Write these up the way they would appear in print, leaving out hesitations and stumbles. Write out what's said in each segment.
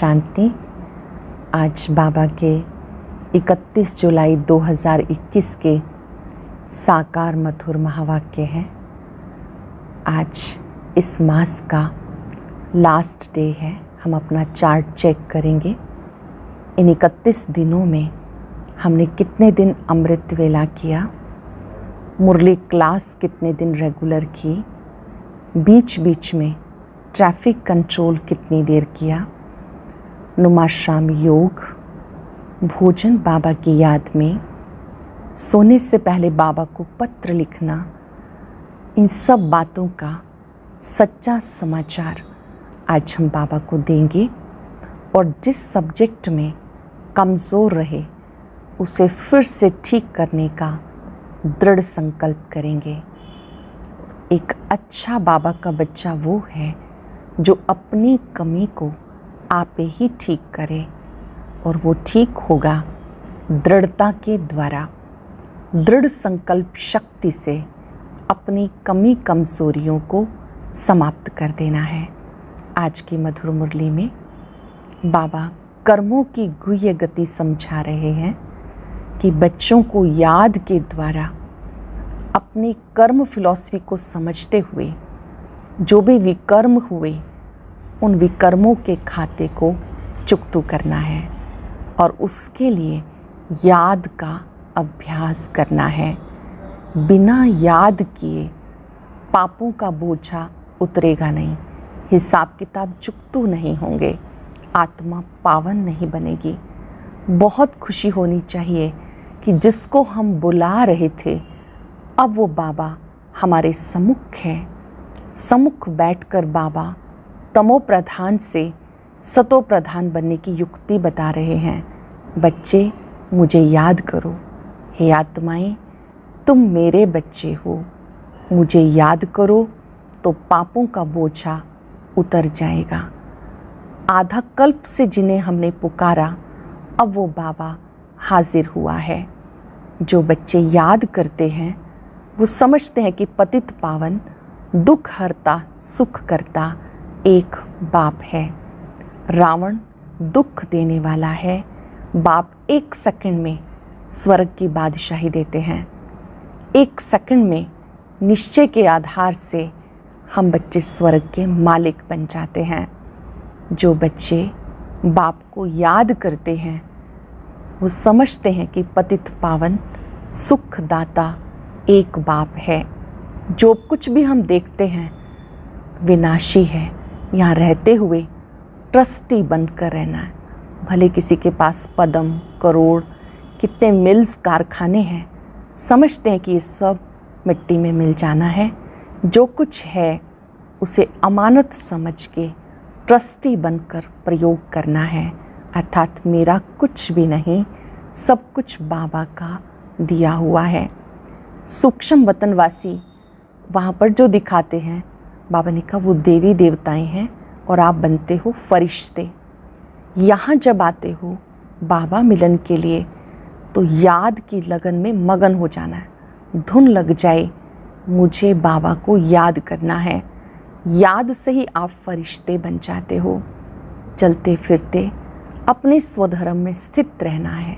शांति। आज बाबा के 31 जुलाई 2021 के साकार मधुर महावाक्य हैं। आज इस मास का लास्ट डे है। हम अपना चार्ट चेक करेंगे। इन 31 दिनों में हमने कितने दिन अमृत वेला किया, मुरली क्लास कितने दिन रेगुलर की, बीच बीच में ट्रैफिक कंट्रोल कितनी देर किया, नुमा शाम योग, भोजन बाबा की याद में, सोने से पहले बाबा को पत्र लिखना, इन सब बातों का सच्चा समाचार आज हम बाबा को देंगे। और जिस सब्जेक्ट में कमज़ोर रहे उसे फिर से ठीक करने का दृढ़ संकल्प करेंगे। एक अच्छा बाबा का बच्चा वो है जो अपनी कमी को आप ही ठीक करे, और वो ठीक होगा दृढ़ता के द्वारा। दृढ़ संकल्प शक्ति से अपनी कमी कमज़ोरियों को समाप्त कर देना है। आज की मधुर मुरली में बाबा कर्मों की गुह्य गति समझा रहे हैं कि बच्चों को याद के द्वारा अपनी कर्म फिलॉसफी को समझते हुए जो भी विकर्म हुए उन विकर्मों के खाते को चुकतू करना है, और उसके लिए याद का अभ्यास करना है। बिना याद किए पापों का बोझा उतरेगा नहीं, हिसाब किताब चुकतू नहीं होंगे, आत्मा पावन नहीं बनेगी। बहुत खुशी होनी चाहिए कि जिसको हम बुला रहे थे अब वो बाबा हमारे सम्मुख है। सम्मुख बैठकर बाबा तमो प्रधान से सतो प्रधान बनने की युक्ति बता रहे हैं। बच्चे मुझे याद करो, हे आत्माएं तुम मेरे बच्चे हो, मुझे याद करो तो पापों का बोझा उतर जाएगा। आधा कल्प से जिन्हें हमने पुकारा अब वो बाबा हाजिर हुआ है। जो बच्चे याद करते हैं वो समझते हैं कि पतित पावन दुख हरता सुख करता एक बाप है। रावण दुख देने वाला है, बाप एक सेकंड में स्वर्ग की बादशाही देते हैं। एक सेकंड में निश्चय के आधार से हम बच्चे स्वर्ग के मालिक बन जाते हैं। जो बच्चे बाप को याद करते हैं वो समझते हैं कि पतित पावन सुखदाता एक बाप है। जो कुछ भी हम देखते हैं विनाशी है। यहाँ रहते हुए ट्रस्टी बनकर रहना है। भले किसी के पास पदम करोड़ कितने मिल्स कारखाने हैं, समझते हैं कि ये सब मिट्टी में मिल जाना है। जो कुछ है उसे अमानत समझ के ट्रस्टी बनकर प्रयोग करना है। अर्थात मेरा कुछ भी नहीं, सब कुछ बाबा का दिया हुआ है। सूक्ष्म वतनवासी वहाँ पर जो दिखाते हैं, बाबा ने कहा वो देवी देवताएं हैं और आप बनते हो फरिश्ते। यहाँ जब आते हो बाबा मिलन के लिए तो याद की लगन में मगन हो जाना है। धुन लग जाए, मुझे बाबा को याद करना है। याद से ही आप फरिश्ते बन जाते हो। चलते फिरते अपने स्वधर्म में स्थित रहना है।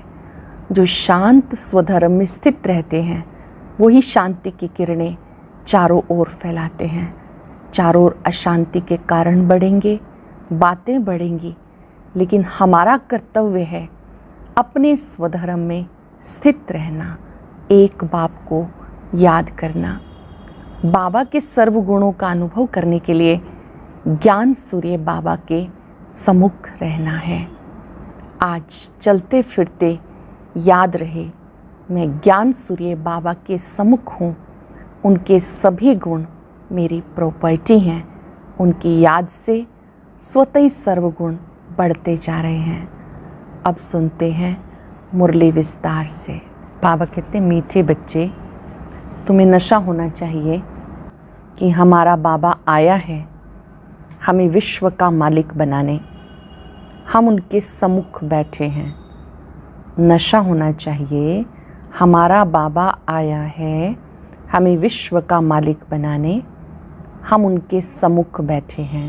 जो शांत स्वधर्म में स्थित रहते हैं वही शांति की किरणें चारों ओर फैलाते हैं। चारों ओर अशांति के कारण बढ़ेंगे, बातें बढ़ेंगी, लेकिन हमारा कर्तव्य है अपने स्वधर्म में स्थित रहना, एक बाप को याद करना। बाबा के सर्वगुणों का अनुभव करने के लिए ज्ञान सूर्य बाबा के सम्मुख रहना है। आज चलते फिरते याद रहे मैं ज्ञान सूर्य बाबा के सम्मुख हूँ। उनके सभी गुण मेरी प्रॉपर्टी हैं। उनकी याद से स्वतः ही सर्वगुण बढ़ते जा रहे हैं। अब सुनते हैं मुरली विस्तार से। बाबा कहते हैं, मीठे बच्चे तुम्हें नशा होना चाहिए कि हमारा बाबा आया है हमें विश्व का मालिक बनाने। हम उनके सम्मुख बैठे हैं। नशा होना चाहिए, हमारा बाबा आया है हमें विश्व का मालिक बनाने। हम उनके सम्मुख बैठे हैं।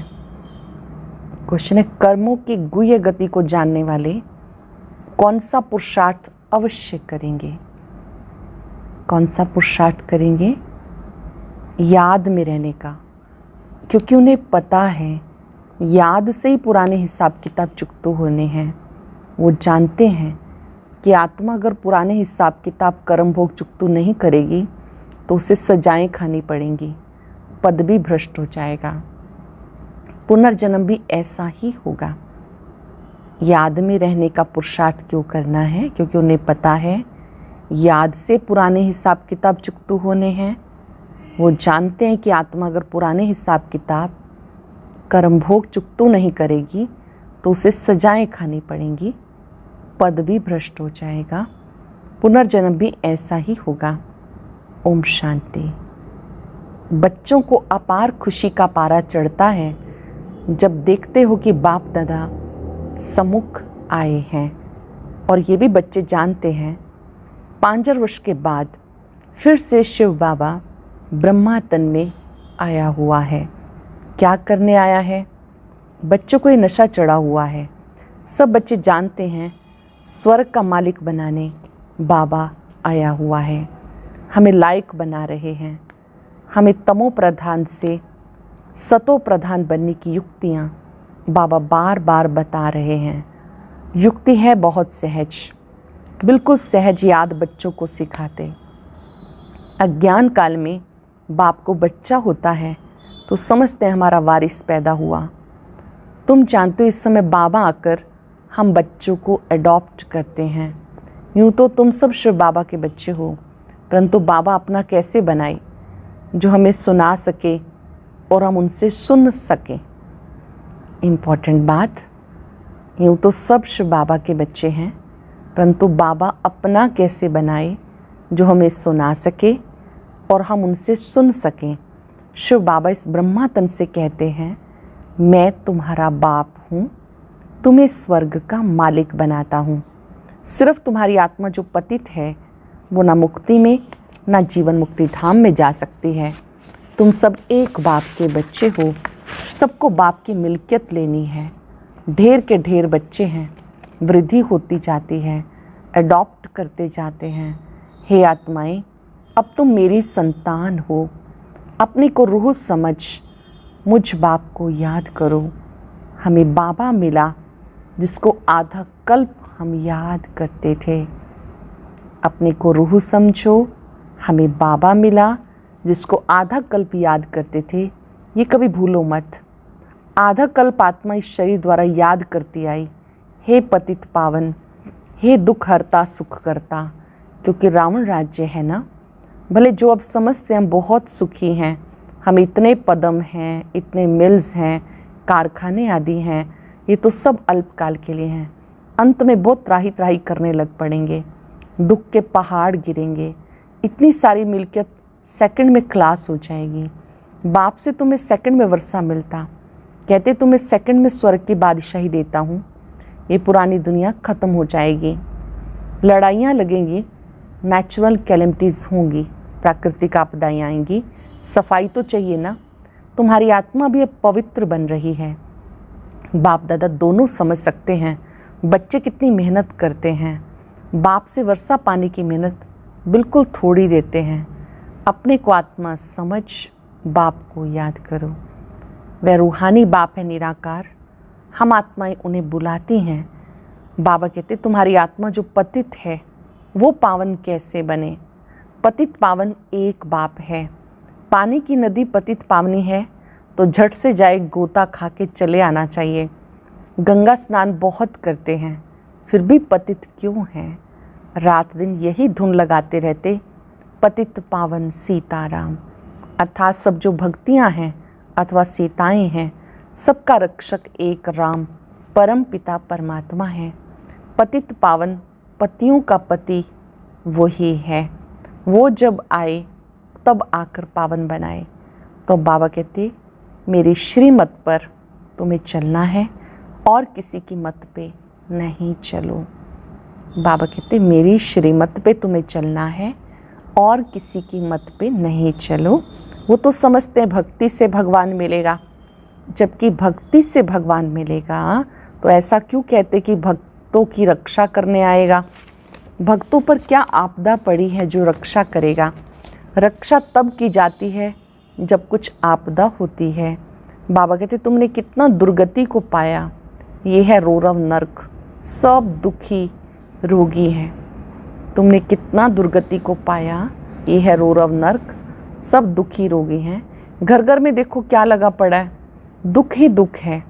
क्वेश्चन है, कर्मों की गुह्य गति को जानने वाले कौन सा पुरुषार्थ अवश्य करेंगे? कौन सा पुरुषार्थ करेंगे? याद में रहने का, क्योंकि उन्हें पता है याद से ही पुराने हिसाब किताब चुकते होने हैं। वो जानते हैं कि आत्मा अगर पुराने हिसाब किताब कर्म भोग चुकतू नहीं करेगी तो उसे सजाएं खानी पड़ेंगी, पद भी भ्रष्ट हो जाएगा, पुनर्जन्म भी ऐसा ही होगा। याद में रहने का पुरुषार्थ क्यों करना है? क्योंकि उन्हें पता है याद से पुराने हिसाब किताब चुकतू होने हैं। वो जानते हैं कि आत्मा अगर पुराने हिसाब किताब कर्म भोग चुकतू नहीं करेगी तो उसे सजाएं खानी पड़ेंगी, पद भी भ्रष्ट हो जाएगा, पुनर्जन्म भी ऐसा ही होगा। ओम शांति। बच्चों को अपार खुशी का पारा चढ़ता है जब देखते हो कि बाप दादा सम्मुख आए हैं। और ये भी बच्चे जानते हैं 5 वर्ष के बाद फिर से शिव बाबा ब्रह्मा तन में आया हुआ है। क्या करने आया है? बच्चों को ये नशा चढ़ा हुआ है। सब बच्चे जानते हैं स्वर्ग का मालिक बनाने बाबा आया हुआ है। हमें लायक बना रहे हैं। हमें तमो प्रधान से सतो प्रधान बनने की युक्तियाँ बाबा बार बार बता रहे हैं। युक्ति है बहुत सहज, बिल्कुल सहज याद बच्चों को सिखाते। अज्ञान काल में बाप को बच्चा होता है तो समझते हैं हमारा वारिस पैदा हुआ। तुम जानते हो इस समय बाबा आकर हम बच्चों को अडॉप्ट करते हैं। यूँ तो तुम सब शिव बाबा के बच्चे हो, परंतु बाबा अपना कैसे बनाए जो हमें सुना सके और हम उनसे सुन सकें। इम्पॉर्टेंट बात, यूँ तो सब शिव बाबा के बच्चे हैं, परंतु बाबा अपना कैसे बनाए जो हमें सुना सके और हम उनसे सुन सकें। शिव बाबा इस ब्रह्मा तन से कहते हैं, मैं तुम्हारा बाप हूँ, तुम्हें स्वर्ग का मालिक बनाता हूँ। सिर्फ तुम्हारी आत्मा जो पतित है वो ना मुक्ति में ना जीवन मुक्ति धाम में जा सकती है। तुम सब एक बाप के बच्चे हो, सबको बाप की मिल्कियत लेनी है। ढेर के ढेर बच्चे हैं, वृद्धि होती जाती है, अडॉप्ट करते जाते हैं। हे आत्माएं, अब तुम मेरी संतान हो। अपने को रूह समझ मुझ बाप को याद करो। हमें बाबा मिला जिसको आधा कल्प हम याद करते थे। अपने को रूह समझो, हमें बाबा मिला जिसको आधा कल्प याद करते थे। ये कभी भूलो मत। आधा कल्प आत्मा इस शरीर द्वारा याद करती आई, हे पतित पावन, हे दुख हरता सुख करता। क्योंकि रावण राज्य है ना, भले जो अब समझते हम बहुत सुखी हैं, हम इतने पदम हैं, इतने मिल्स हैं, कारखाने आदि हैं, ये तो सब अल्पकाल के लिए हैं। अंत में बहुत त्राही त्राही करने लग पड़ेंगे, दुख के पहाड़ गिरेंगे, इतनी सारी मिल्कियत सेकंड में क्लास हो जाएगी। बाप से तुम्हें सेकंड में वर्षा मिलता, कहते तुम्हें सेकंड में स्वर्ग की बादशाही देता हूँ। ये पुरानी दुनिया ख़त्म हो जाएगी, लड़ाइयाँ लगेंगी, नेचुरल कैलेमिटीज़ होंगी, प्राकृतिक आपदाएँ आएंगी। सफाई तो चाहिए ना। तुम्हारी आत्मा भी अब पवित्र बन रही है। बाप दादा दोनों समझ सकते हैं बच्चे कितनी मेहनत करते हैं। बाप से वर्षा पाने की मेहनत बिल्कुल थोड़ी देते हैं। अपने को आत्मा समझ बाप को याद करो। वह रूहानी बाप है निराकार। हम आत्माएं उन्हें बुलाती हैं। बाबा कहते तुम्हारी आत्मा जो पतित है वो पावन कैसे बने? पतित पावन एक बाप है। पानी की नदी पतित पावनी है तो झट से जाए गोता खा के चले आना चाहिए। गंगा स्नान बहुत करते हैं फिर भी पतित क्यों हैं? रात दिन यही धुन लगाते रहते, पतित पावन सीताराम। अर्थात सब जो भक्तियाँ हैं अथवा सीताएं हैं, सबका रक्षक एक राम परम पिता परमात्मा है। पतित पावन पतियों का पति वही है। वो जब आए तब आकर पावन बनाए। तो बाबा कहते मेरी श्रीमत पर तुम्हें चलना है और किसी की मत पे नहीं चलो। बाबा कहते मेरी श्रीमत पे तुम्हें चलना है और किसी की मत पे नहीं चलो। वो तो समझते हैं भक्ति से भगवान मिलेगा, जबकि भक्ति से भगवान मिलेगा। तो ऐसा क्यों कहते कि भक्तों की रक्षा करने आएगा? भक्तों पर क्या आपदा पड़ी है जो रक्षा करेगा? रक्षा तब की जाती है जब कुछ आपदा होती है। बाबा कहते तुमने कितना दुर्गति को पाया। ये है रौरव नर्क, सब दुखी रोगी हैं। तुमने कितना दुर्गति को पाया। ये है रौरव नर्क, सब दुखी रोगी हैं। घर घर में देखो क्या लगा पड़ा है, दुख ही दुख है।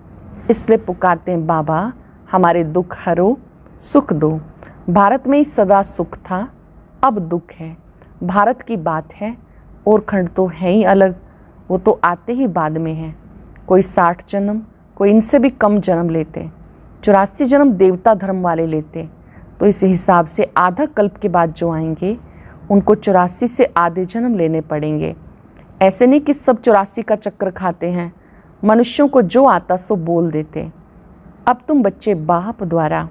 इसलिए पुकारते हैं बाबा हमारे दुख हरो, सुख दो। भारत में ही सदा सुख था, अब दुख है। भारत की बात है और खंड तो है ही अलग, वो तो आते ही बाद में हैं। कोई 60 जन्म, कोई इनसे भी कम जन्म लेते, 84 जन्म देवता धर्म वाले लेते। तो इस हिसाब से आधा कल्प के बाद जो आएंगे उनको 84 से आधे जन्म लेने पड़ेंगे। ऐसे नहीं कि सब 84 का चक्कर खाते हैं। मनुष्यों को जो आता सो बोल देते। अब तुम बच्चे बाप द्वारा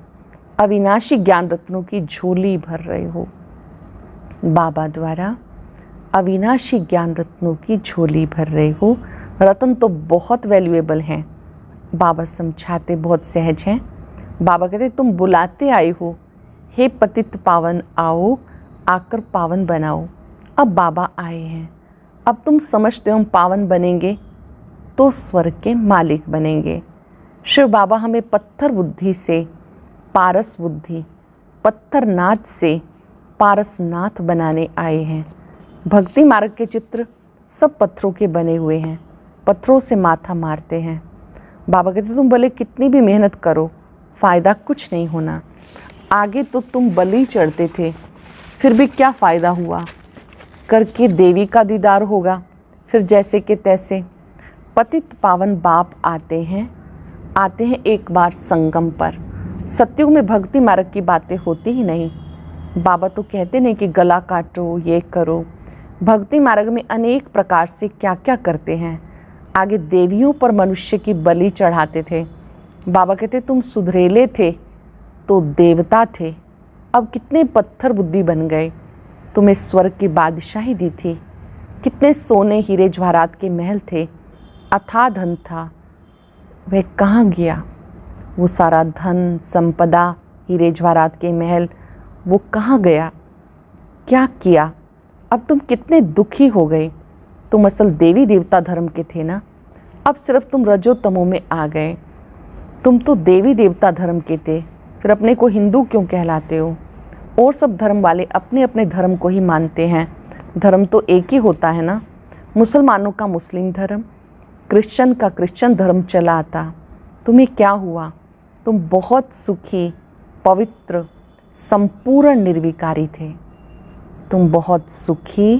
अविनाशी ज्ञान रत्नों की झोली भर रहे हो। बाबा द्वारा अविनाशी ज्ञान रत्नों की झोली भर रहे हो। रत्न तो बहुत वैल्यूएबल हैं। बाबा समझाते बहुत सहज हैं। बाबा कहते तुम बुलाते आए हो, हे पतित पावन आओ, आकर पावन बनाओ। अब बाबा आए हैं। अब तुम समझते हो हम पावन बनेंगे तो स्वर्ग के मालिक बनेंगे। शिव बाबा हमें पत्थर बुद्धि से पारस बुद्धि, पत्थर नाथ से पारसनाथ बनाने आए हैं। भक्ति मार्ग के चित्र सब पत्थरों के बने हुए हैं, पत्थरों से माथा मारते हैं। बाबा कहते तुम भले कितनी भी मेहनत करो, फ़ायदा कुछ नहीं होना। आगे तो तुम बलि चढ़ते थे, फिर भी क्या फ़ायदा हुआ? करके देवी का दीदार होगा, फिर जैसे के तैसे। पतित पावन बाप आते हैं एक बार संगम पर। सत्युग में भक्ति मार्ग की बातें होती ही नहीं। बाबा तो कहते नहीं कि गला काटो, ये करो। भक्ति मार्ग में अनेक प्रकार से क्या क्या करते हैं। आगे देवियों पर मनुष्य की बलि चढ़ाते थे। बाबा कहते तुम सुधरेले थे तो देवता थे, अब कितने पत्थर बुद्धि बन गए। तुम्हें स्वर्ग की बादशाही दी थी, कितने सोने हीरे जवाहरात के महल थे, अथाह धन था, वह कहाँ गया? वो सारा धन संपदा, हीरे जवाहरात के महल, वो कहाँ गया? क्या किया? अब तुम कितने दुखी हो गए। तुम असल देवी देवता धर्म के थे ना, अब सिर्फ तुम रजो तमो में आ गए। तुम तो देवी देवता धर्म के थे, फिर अपने को हिंदू क्यों कहलाते हो? और सब धर्म वाले अपने अपने धर्म को ही मानते हैं। धर्म तो एक ही होता है ना। मुसलमानों का मुस्लिम धर्म, क्रिश्चियन का क्रिश्चियन धर्म चला आता। तुम्हें क्या हुआ? तुम बहुत सुखी, पवित्र, संपूर्ण निर्विकारी थे। तुम बहुत सुखी,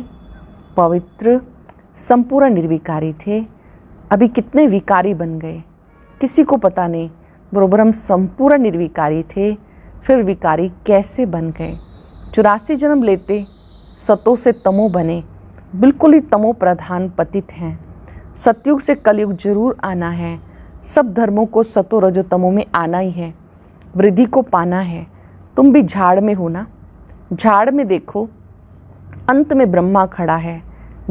पवित्र, संपूर्ण निर्विकारी थे। अभी कितने विकारी बन गए किसी को पता नहीं। बरोबर हम संपूर्ण निर्विकारी थे, फिर विकारी कैसे बन गए? 84 जन्म लेते सतों से तमो बने, बिल्कुल ही तमो प्रधान पतित हैं। सतयुग से कलयुग जरूर आना है। सब धर्मों को सतो रजो तमो में आना ही है, वृद्धि को पाना है। तुम भी झाड़ में हो ना। झाड़ में देखो अंत में ब्रह्मा खड़ा है।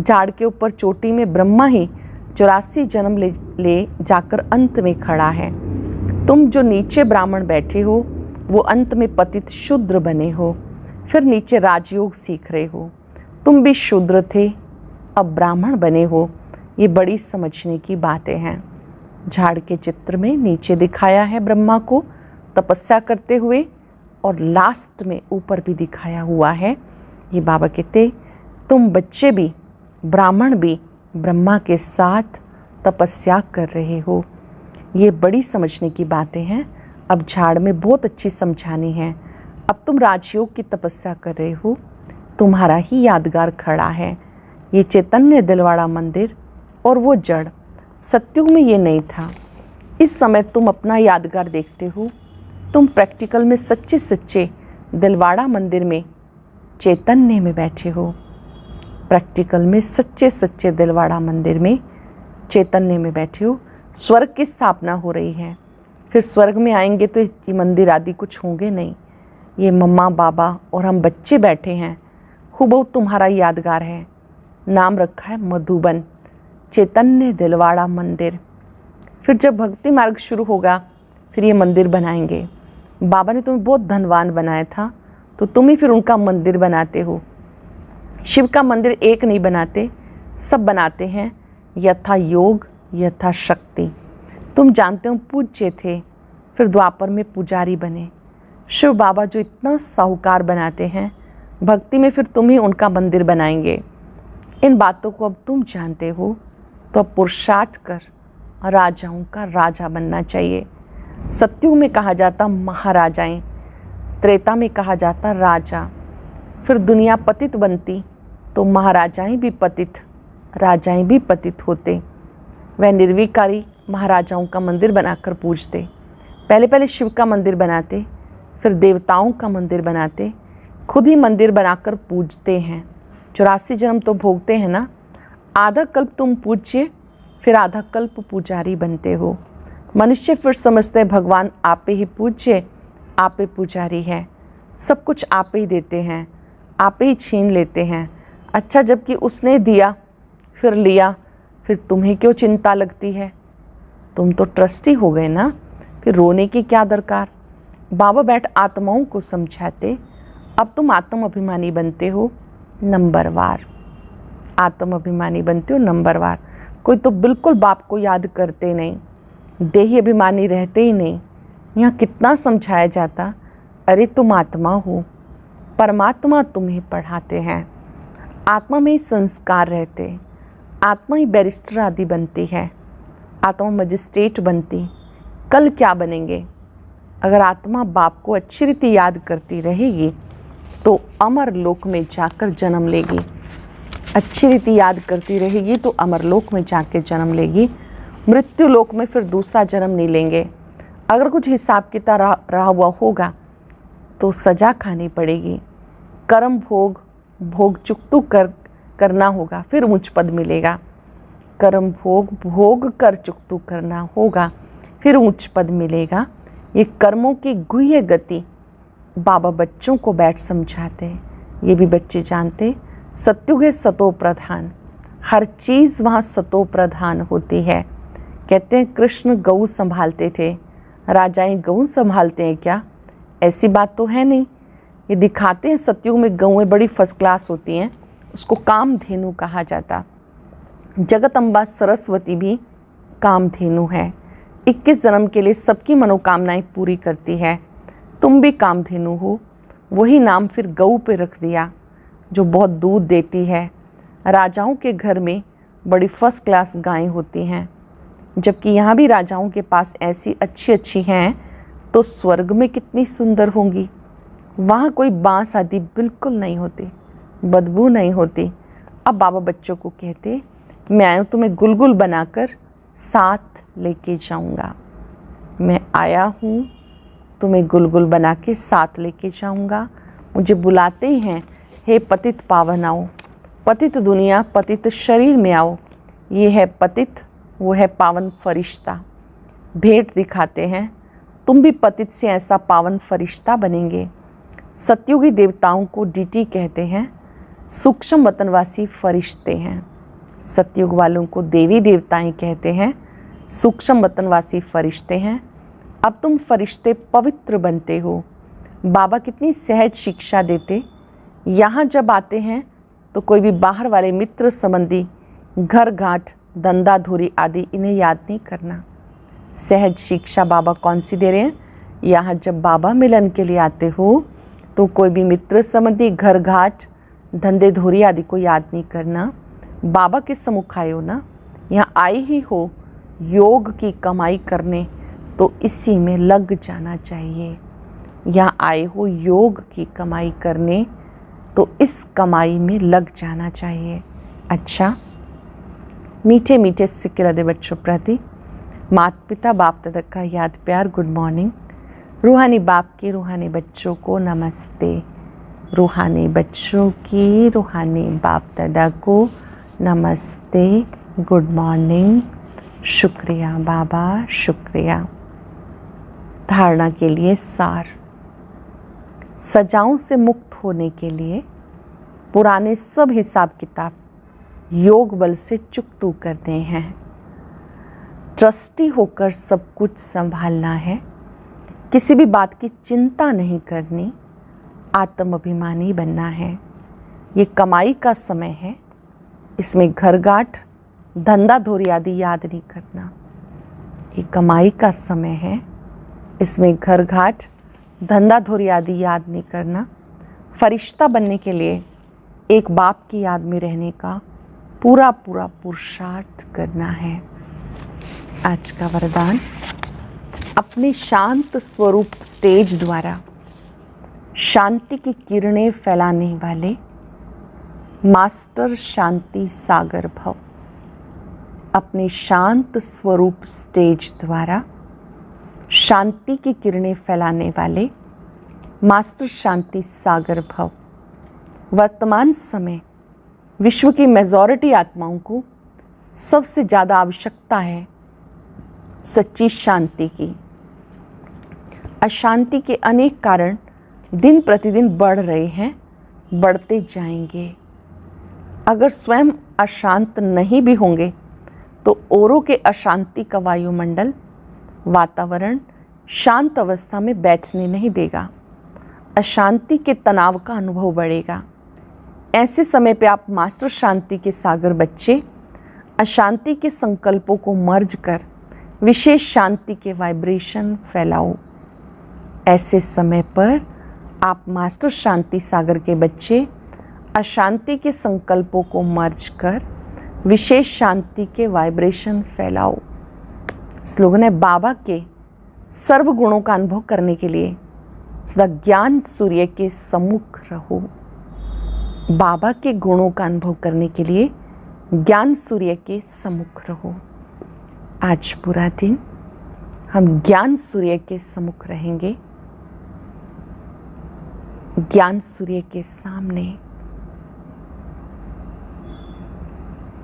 झाड़ के ऊपर चोटी में ब्रह्मा ही 84 जन्म ले जाकर अंत में खड़ा है। तुम जो नीचे ब्राह्मण बैठे हो वो अंत में पतित शूद्र बने हो, फिर नीचे राजयोग सीख रहे हो। तुम भी शूद्र थे, अब ब्राह्मण बने हो। ये बड़ी समझने की बातें हैं। झाड़ के चित्र में नीचे दिखाया है ब्रह्मा को तपस्या करते हुए, और लास्ट में ऊपर भी दिखाया हुआ है। ये बाबा कहते तुम बच्चे भी, ब्राह्मण भी ब्रह्मा के साथ तपस्या कर रहे हो। ये बड़ी समझने की बातें हैं। अब झाड़ में बहुत अच्छी समझानी है। अब तुम राजयोग की तपस्या कर रहे हो, तुम्हारा ही यादगार खड़ा है। ये चैतन्य दिलवाड़ा मंदिर और वो जड़। सत्युग में ये नहीं था। इस समय तुम अपना यादगार देखते हो। तुम प्रैक्टिकल में सच्चे सच्चे दिलवाड़ा मंदिर में चैतन्य में बैठे हो। प्रैक्टिकल में सच्चे सच्चे दिलवाड़ा मंदिर में चैतन्य में बैठे हो। स्वर्ग की स्थापना हो रही है। फिर स्वर्ग में आएंगे तो ये मंदिर आदि कुछ होंगे नहीं। ये मम्मा बाबा और हम बच्चे बैठे हैं। खूब तुम्हारा यादगार है। नाम रखा है मधुबन, चैतन्य दिलवाड़ा मंदिर। फिर जब भक्ति मार्ग शुरू होगा फिर ये मंदिर बनाएंगे। बाबा ने तुम्हें बहुत धनवान बनाया था तो तुम ही फिर उनका मंदिर बनाते हो। शिव का मंदिर एक नहीं बनाते, सब बनाते हैं यथा योग यथा शक्ति। तुम जानते हो पूज्य थे, फिर द्वापर में पुजारी बने। शिव बाबा जो इतना साहूकार बनाते हैं, भक्ति में फिर तुम ही उनका मंदिर बनाएंगे। इन बातों को अब तुम जानते हो तो अब पुरुषार्थ कर राजाओं का राजा बनना चाहिए। सतयुग में कहा जाता महाराजाएं, त्रेता में कहा जाता राजा। फिर दुनिया पतित बनती तो महाराजाएं भी पतित, राजाएं भी पतित होते। वह निर्विकारी महाराजाओं का मंदिर बनाकर पूजते। पहले पहले शिव का मंदिर बनाते, फिर देवताओं का मंदिर बनाते, खुद ही मंदिर बनाकर पूजते हैं। 84 जन्म तो भोगते हैं ना। आधा कल्प तुम पूज्य, फिर आधा कल्प पुजारी बनते हो। मनुष्य फिर समझते हैं भगवान आपे ही पूज्य, आपे पुजारी है, सब कुछ आपे ही देते हैं, आपे ही छीन लेते हैं। अच्छा, जबकि उसने दिया फिर लिया, फिर तुम्हें क्यों चिंता लगती है? तुम तो ट्रस्टी हो गए ना, फिर रोने की क्या दरकार। बाबा बैठ आत्माओं को समझाते। अब तुम आत्म अभिमानी बनते हो नंबरवार, आत्म अभिमानी बनते हो नंबरवार। कोई तो बिल्कुल बाप को याद करते नहीं, देही अभिमानी रहते ही नहीं। यहाँ कितना समझाया जाता, अरे तुम आत्मा हो, परमात्मा तुम्हें पढ़ाते हैं। आत्मा में ही संस्कार रहते, आत्मा ही बैरिस्टर आदि बनती है, आत्मा मजिस्ट्रेट बनती। कल क्या बनेंगे? अगर आत्मा बाप को अच्छी रीति याद करती रहेगी तो अमर लोक में जाकर जन्म लेगी। अच्छी रीति याद करती रहेगी तो अमर लोक में जाकर जन्म लेगी। मृत्यु लोक में फिर दूसरा जन्म नहीं लेंगे। अगर कुछ हिसाब किताब रहा हुआ होगा तो सजा खानी पड़ेगी। कर्म भोग भोग चुकतू करना होगा, फिर उच्च पद मिलेगा। कर्म भोग भोग कर चुकतू करना होगा, फिर उच्च पद मिलेगा। ये कर्मों की गुह्य गति बाबा बच्चों को बैठ समझाते हैं। ये भी बच्चे जानते, सत्युग है सतो प्रधान, हर चीज़ वहाँ सतो प्रधान होती है। कहते हैं कृष्ण गऊ संभालते थे, राजाएं गऊ संभालते हैं क्या? ऐसी बात तो है नहीं। ये दिखाते हैं सत्युग में गऊएं बड़ी फर्स्ट क्लास होती हैं, उसको कामधेनु कहा जाता। जगत अम्बा सरस्वती भी कामधेनु है, 21 जन्म के लिए सबकी मनोकामनाएं पूरी करती है। तुम भी कामधेनु हो, वही नाम फिर गऊ पे रख दिया जो बहुत दूध देती है। राजाओं के घर में बड़ी फर्स्ट क्लास गायें होती हैं, जबकि यहाँ भी राजाओं के पास ऐसी अच्छी अच्छी हैं तो स्वर्ग में कितनी सुंदर होंगी। वहाँ कोई बांस आदि बिल्कुल नहीं होती, बदबू नहीं होती। अब बाबा बच्चों को कहते, मैं आया तुम्हें गुलगुल बनाकर साथ लेके जाऊँगा। मैं आया हूँ तुम्हें गुलगुल बना के साथ लेके जाऊँगा। मुझे बुलाते ही हैं, हे पतित पावन आओ, पतित दुनिया पतित शरीर में आओ। ये है पतित, वो है पावन फरिश्ता। भेंट दिखाते हैं, तुम भी पतित से ऐसा पावन फरिश्ता बनेंगे। सतयुगी देवताओं को डीटी कहते हैं, सूक्ष्म वतनवासी फरिश्ते हैं। सतयुग वालों को देवी देवताएं कहते हैं, सूक्ष्म वतनवासी फरिश्ते हैं। अब तुम फरिश्ते पवित्र बनते हो। बाबा कितनी सहज शिक्षा देते। यहाँ जब आते हैं तो कोई भी बाहर वाले मित्र संबंधी, घर घाट, धंधा धूरी आदि इन्हें याद नहीं करना। सहज शिक्षा बाबा कौन सी दे रहे हैं? यहाँ जब बाबा मिलन के लिए आते हो तो कोई भी मित्र संबंधी, घर घाट, धंधे धूरी आदि को याद नहीं करना। बाबा के सम्मुख आए हो ना, यहाँ आए ही हो योग की कमाई करने, तो इसी में लग जाना चाहिए। यहाँ आए हो योग की कमाई करने, तो इस कमाई में लग जाना चाहिए। अच्छा, मीठे मीठे सिक्के रदे बच्चों प्रति माता पिता बाप दादा का याद प्यार गुड मॉर्निंग। रूहानी बाप के रूहानी बच्चों को नमस्ते। रूहानी बच्चों की रूहानी बाप दादा को नमस्ते, गुड मॉर्निंग, शुक्रिया बाबा, शुक्रिया। धारणा के लिए सार, सजाओं से मुक्त होने के लिए पुराने सब हिसाब किताब योग बल से चुकतू करने हैं। ट्रस्टी होकर सब कुछ संभालना है, किसी भी बात की चिंता नहीं करनी, आत्माभिमानी बनना है। ये कमाई का समय है, इसमें घरगाट, धंधा धोरी आदि याद नहीं करना। ये कमाई का समय है, इसमें घरघाट, धंधा धोरी आदि याद नहीं करना। फरिश्ता बनने के लिए एक बाप की याद में रहने का पूरा पूरा पुरुषार्थ करना है। आज का वरदान, अपने शांत स्वरूप स्टेज द्वारा शांति की किरणें फैलाने वाले मास्टर शांति सागर भव। अपने शांत स्वरूप स्टेज द्वारा शांति की किरणें फैलाने वाले मास्टर शांति सागर भव। वर्तमान समय विश्व की मेजॉरिटी आत्माओं को सबसे ज़्यादा आवश्यकता है सच्ची शांति की। अशांति के अनेक कारण दिन प्रतिदिन बढ़ रहे हैं, बढ़ते जाएंगे। अगर स्वयं अशांत नहीं भी होंगे तो औरों के अशांति का वायुमंडल, वातावरण शांत अवस्था में बैठने नहीं देगा। अशांति के तनाव का अनुभव बढ़ेगा। ऐसे समय पे आप मास्टर शांति के सागर बच्चे अशांति के संकल्पों को मर्ज कर विशेष शांति के वाइब्रेशन फैलाओ। ऐसे समय पर आप मास्टर शांति सागर के बच्चे अशांति के संकल्पों को मर्ज कर विशेष शांति के वाइब्रेशन फैलाओ। स्लोगन है, बाबा के सर्व गुणों का अनुभव करने के लिए सदा ज्ञान सूर्य के सम्मुख रहो। बाबा के गुणों का अनुभव करने के लिए ज्ञान सूर्य के सम्मुख रहो। आज पूरा दिन हम ज्ञान सूर्य के सम्मुख रहेंगे। ज्ञान सूर्य के सामने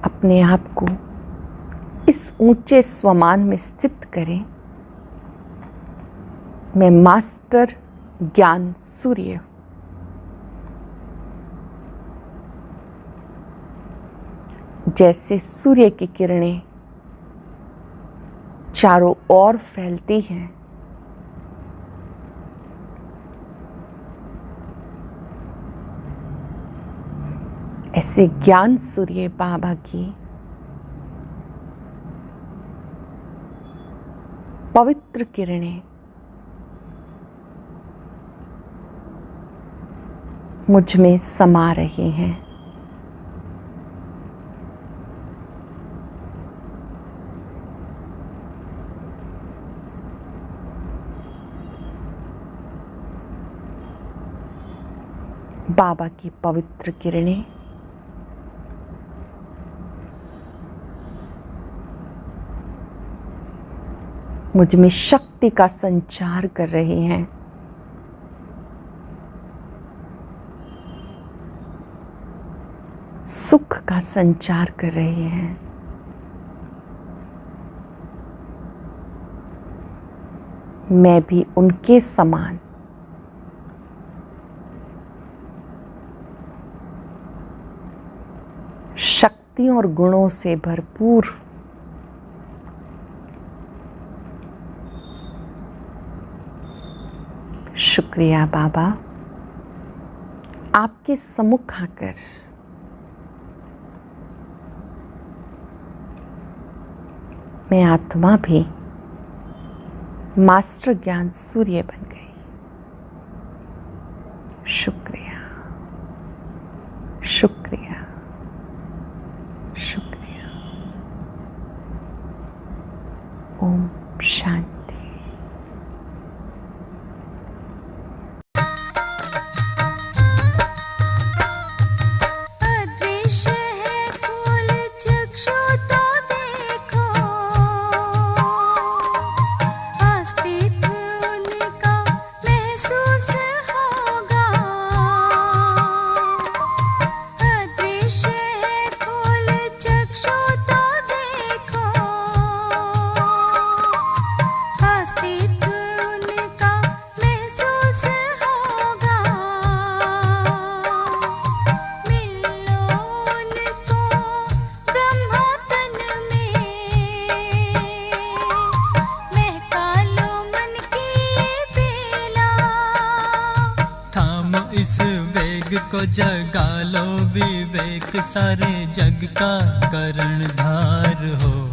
अपने आप को इस ऊंचे स्वमान में स्थित करें। मैं मास्टर ज्ञान सूर्य, जैसे सूर्य की किरणें चारों ओर फैलती हैं, ऐसे ज्ञान सूर्य बाबा की पवित्र किरणें मुझ में समा रही हैं। बाबा की पवित्र किरणें मुझ में शक्ति का संचार कर रही हैं। सुख का संचार कर रही हैं। मैं भी उनके समान शक्तियों और गुणों से भरपूर शुक्रिया बाबा, आपके सम्मुख आकर मैं आत्मा भी मास्टर ज्ञान सूर्य बन गई। शुक्रिया, शुक्रिया, शुक्रिया। ओम शांति। इस वेग को जगा लो विवेक, सारे जग का कर्णधार हो।